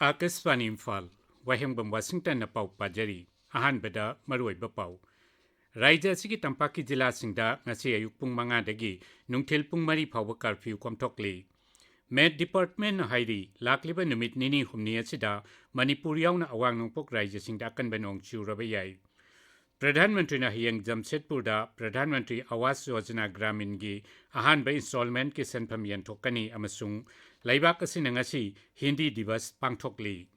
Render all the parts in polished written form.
Akasvani Imphal, Wahengbam Washington na pau pajari, ahanbada maruoiba pau. Raija sigi tampaki jila singda ngasi ayuk pung manga dagi nungthil pung mari phawa curfew komthokli. Med Department na hairi lakliba numit nini humni asida Manipur yauna awang nungpok raija singda akan banong churaba yai. Pradhanmantri na hiyang Jamshedpur da Pradhanmantri Awas Yojana Gramin gi ahanba installment ki senpham yanthokani amasung laibak asina ngasi Hindi Divas pangthokli.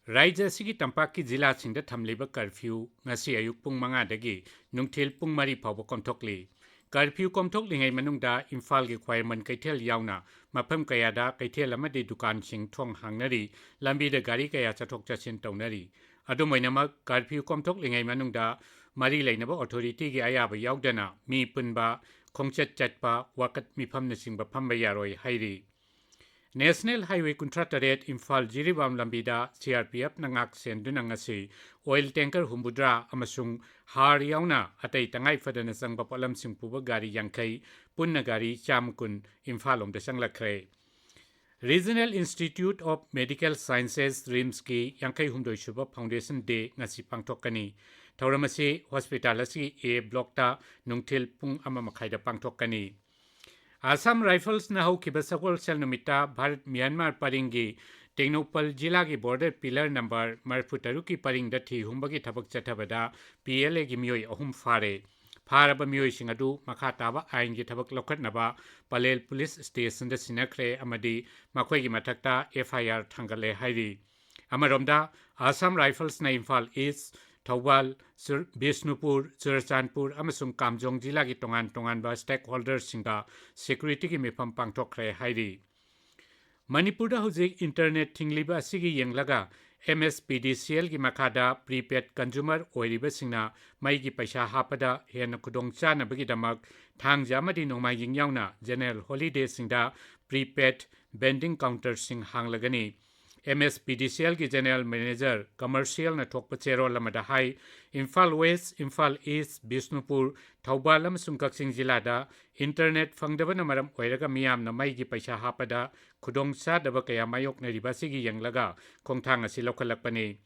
Raija sigi tampaki jila singda thamliba curfew ngasi ayuk pung manga dagi nungthil pung mari phawa komthokli. Curfew komthokli ngai manungda Imphal gi khwairman kaithel yauna mafam kayada kaithel amadi dukan sing thong hangnari lambi da gari kaya chathok chachin tawnari. Adumainama curfew komthokli ngai manungda mari lainaba authority gi ayaba yaudana mi punba khongchat chatpa wakat mifam na singba phamba yaroi hairi. National Highway Contractorate Imphal Jiribam Lambida CRPF nangak senduna ngasi oil tanker humbudra amasung har yauna atai tangai fadana sangba polam singpuba gari yangkai punna gari chamkun Imphal om dasang lakre. Regional Institute of Medical Sciences RIMS ki yangkai humdoi shuba Foundation Day ngasi pangtokani. Tauramasi hospital asi A block ta nungthil pung ama makhaida pangtokani. Assam Rifles na hau kibasakol sel numita Bharat Myanmar paringi Tengnopal jila ki border pillar number marfutaru ki paring dathi humbagi thabak chathabada PLA ki miyoi ahum fare pharaba miyoi singadu makha taba ain ki thabak lokhatnaba Palel police station da sinakre amadi makhoi ki mathakta FIR thangale hairi amaromda Assam Rifles na Imphal East Thawal, Bishnupur, Churachandpur, amasung Kamjong jila ki tongan ba stakeholders singa security ki mifam pangthokre hairi. Manipur da hujik internet thingliba asigi yenglaga MSPDCL ki makada prepaid consumer oiriba singna mai ki paisa hapada hena khudongcha na bagi damak thangja amadi nongmai yingyauna general holiday singda prepaid vending counter sing hanglagani. MSPDCL ki General Manager Commercial na thokpa chero lamada hai Imphal West, Imphal East, Bishnupur, Thawbal amasung Kaksing jila da internet fangdaba na maram oiraga miyam na mai gi paisa hapada khudongcha daba kaya mayok na ribasigi yanglaga khongthang asi lokhalakpani.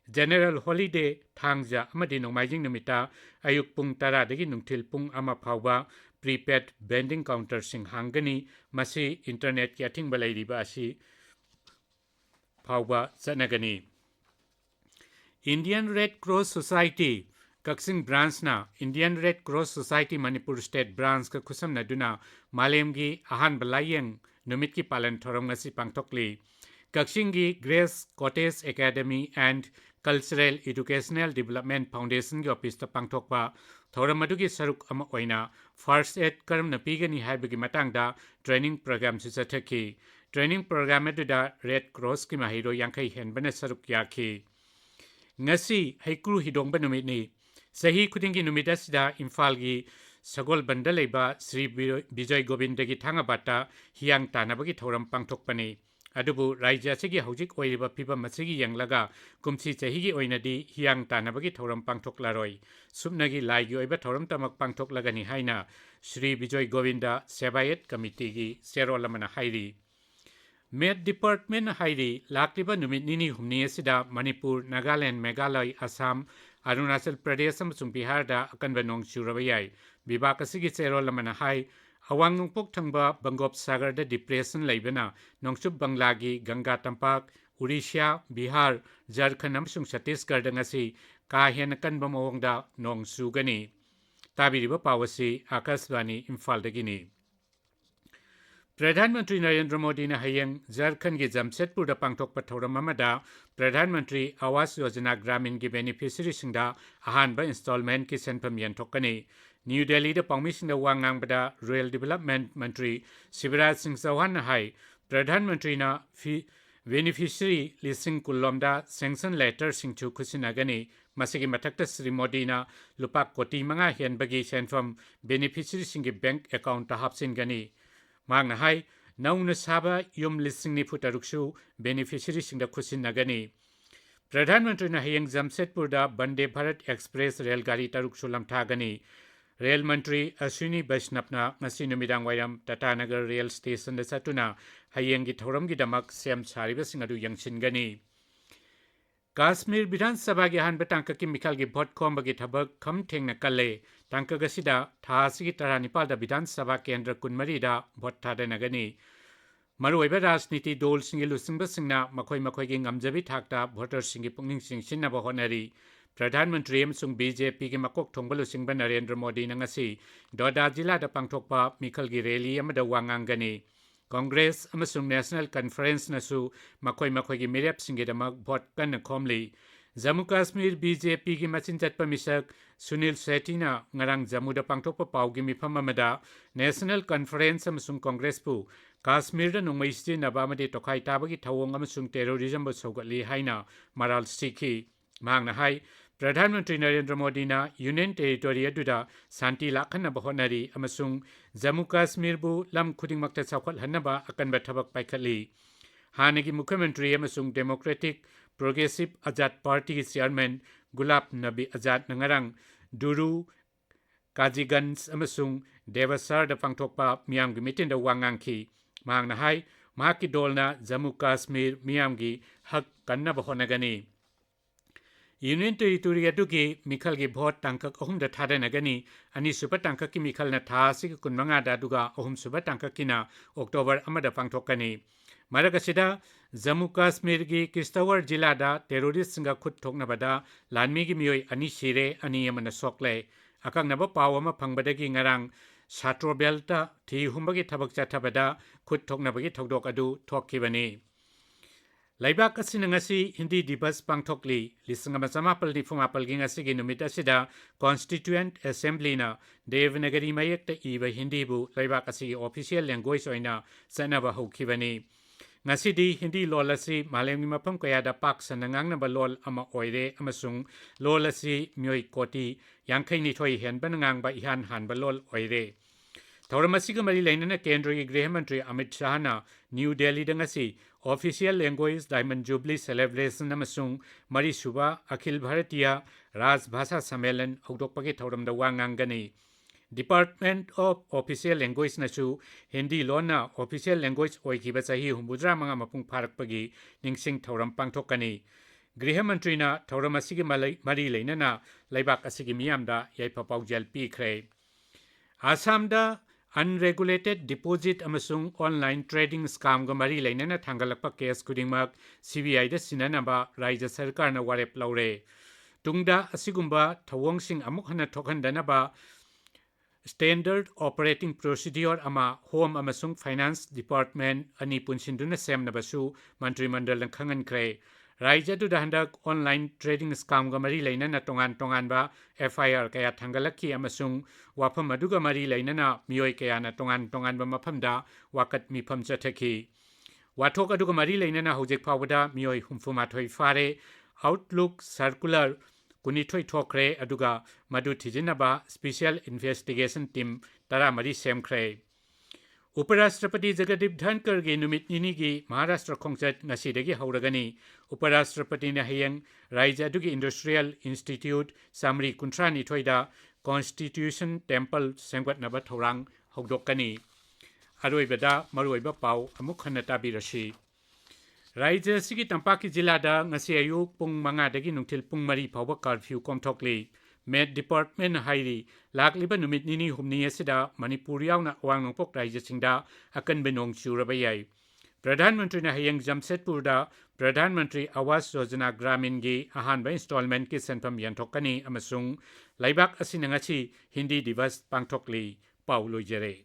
General Holiday thangja amadi nongmaijing numita ayuk pung tara dagi nungthil pung ama phawba prepaid vending counter sing hangani masi internet ki athing balai riba asi Phawba Sanagani. Indian Red Cross Society Kaksing branch na Indian Red Cross Society Manipur State branch ka khusam naduna malemgi ahan balayeng numit ki palan thorom ngasi pangthokli. Kaksing gi Grace Cottage Academy and Cultural Educational Development Foundation gi office ta pangthokpa thoram adugi saruk ama oina first aid karam na pigani haibagi matangda training program si chathaki. Training program da Red Cross ki mahiro yangkai henbana saruk yaki. Ngasi haikru hidongba numit ni. Sahi kudingi numida sida Imphal gi sagol banda leiba Sri Vijay Govinda gi thangabata hiyang tanabagi thoram pangthokpani. Adubu raija sigi haujik oiriba piba masigi yanglaga kumsi chahigi oinadi hiyang tanabagi thoram pangthoklaroi. Subnagi laigi oiba thoram tamak pangthoklagani haina Sri Vijay Govinda Sebayet Committee gi serolamana hairi. Med Department hairi lakliba numit nini humni asida Manipur, Nagaland, Meghalaya, Assam, Arunachal Pradesh amasung Bihar da akan banong churabayai. Bibak asigi chero lamana hai awang nungpok thangba Bangop Sagar da depression laibana nongsup Banglagi, Ganga Tampak, Odisha, Bihar, Jharkhand amasung Chhattisgarh da ngasi kahen kanba mawongda nong sugani. Tabiriba pawasi Akasvani Imphal dagini. Pradhanmantri Narendra Modi na hayang Jharkhand ki Jamshedpur da pangthokpa thoram amada Pradhanmantri Awas Yojana Gramin ki beneficiary singda ahanba installment ki senpham yanthokani. New Delhi da pangmi singda wangang bada Rural Development Mantri Shivraj Singh Chauhan na hai Pradhanmantri na beneficiary listing kulomda sanction letter singchu khusinagani masigi mathakta Sri Modi na lupa koti manga henbagi senpham beneficiary singi bank account ta hapsin gani. Magna hai nauna saba yum listing ni futaruksu beneficiary singda khusin nagani. Pradhanmantri na hayang Jamshedpur da Bande Bharat Express railgari taruksu lamthagani. Rail Mantri Ashwini Vaishnavna ngasi numidang wairam Tatanagar Rail Station da satuna hayengi thoramgi damak sem saribasing adu yangchingani. Kashmir Bidhan Sabha gi han batangka ki mikal gi bhot khombagi thabak kham thengna kalle tangka gasida thasi taranipal da Bidhan Sabha Kendra kunmari da bhot thadanagani. Maruiba Rajniti Dol Singi Lusingba Singna Makoi Makoi gi ngamjabi thakta voter singi pungning singsin ba honari. Pradhan Mantri amsung BJP ki makok thongbalu singba Narendra Modi na ngasi Doda jila da pangthokpa mikal gi rally amada wangangani. Congress amasung National Conference nasu makoi makoi gi mirep singi damak bhot kan khomli. Jammu Kashmir BJP ki machin chatpa misak Sunil Sethi na ngarang Jammu da pangthokpa pau gi mifam amada National Conference amasung Congress pu Kashmir da nungmaisi na bamade tokai tabagi thawong amasung terrorism ba sogatli haina maral sikhi. Mahangna hai Pradhan Mantri Narendra Modi na Union Territory aduda santi lakhana bahonari amasung Jammu Kashmir bu lam khudingmakta chawkhat hanaba akanba thabak paikhatli. Hanagi Mukhyamantri amasung Democratic Progressive Azad Party Chairman Gulab Nabi Azad nangarang Duru Kazigans amasung Devasar da pangthokpa miyamgi mitin da wangangki. Mahangna hai mahaki dolna Jammu Kashmir miyamgi hak kanna bahonagani. Union Territory adugi mikal gi bhot tangkak ahum da thadanagani ani super tangkak ki mikal na thasi ki kunmanga da duga ahum super tangkak kina October amada pangthokani. Maragasida Jammu Kashmir gi Kishtawar jila da terrorist singa khut thokna bada lanmi gi miyoi ani sire ani amana sokle akang naba paw ama phangbadagi ngarang Satro Belta thi humbagi thabak chathabada khut thokna bagi thokdok adu thokkibani. Laibak asina ngasi Hindi Divas pangthokli lisang samapal ni fumapal gi ngasi gi numit asida Constituent Assembly na Devanagari mayak ta iba Hindi bu laibak asigi official language oina sanaba hokhibani. Ngasi di Hindi lolasi malengni mapam kaya da pak sanangang na balol ama oire amasung lolasi myoy koti yangkai ni thoi hen banangang ba ihan han balol oire. Thauramasiga mari lainana Kendra ki Griha Mantri Amit Shah na New Delhi da ngasi Official Language Diamond Jubilee Celebration amasung Mari Suba Akhil Bharatiya Raj Bhasha Sammelan hokdokpagi thauram da wangangani. Department of Official Language nasu Hindi lona Official Language oikiba chahi humbudra manga mapung pharakpagi ningsing thauram pangthokani. Griha Mantri na thauram asigi mari lainana laibak asigi miyamda yaipa paujal pikre. Assam da Unregulated Deposit amasung Online Trading Scam ga mari lainana thangalakpa case kudingmak CBI da sinanaba Raja Sarkar na warep laure. Tungda asigumba thawong amuk hana thokhandanaba Standard Operating Procedure ama Home amasung Finance Department ani punsinduna semnabasu Mantri Mandal ng khangankre. Raja du dahandak online trading scam ga mari lainana tongan ba FIR kaya thangalaki amasung wafam aduga mari lainana miyoi kaya na tongan ba maphamda wakat mifam chathaki. Wathok aduga mari lainana hojek phawada miyoi humfumathoi fare Outlook Circular kunithoi thokre aduga madu thijinaba Special Investigation Team tara mari semkre. Uparashtrapati Jagadip Dhankar gi numit nini gi Maharashtra khongchat ngasidagi hauragani. Uparashtrapati na hayang Raija adugi Industrial Institute Samri Kuntrani thoida Constitution Temple sengwatnaba thorang hokdokani. Aroibada maroiba pau amuk hana tabirashi. Raija sigi tampaki jilada ngasi ayuk pung manga dagi nungtil pung mari pawba curfew komthokli. Med Department hairi lakliba numit nini humni asida Manipuri yauna wangnongpok Raija singda akan benong churabayay. Pradhan Mantri na hayang Jamshedpur da Pradhan Mantri Awas Yojana Gramin gi ahanba installment ki senpam yanthokani amasung laibak asinangachi Hindi Divas pangthokli Paulo Jere.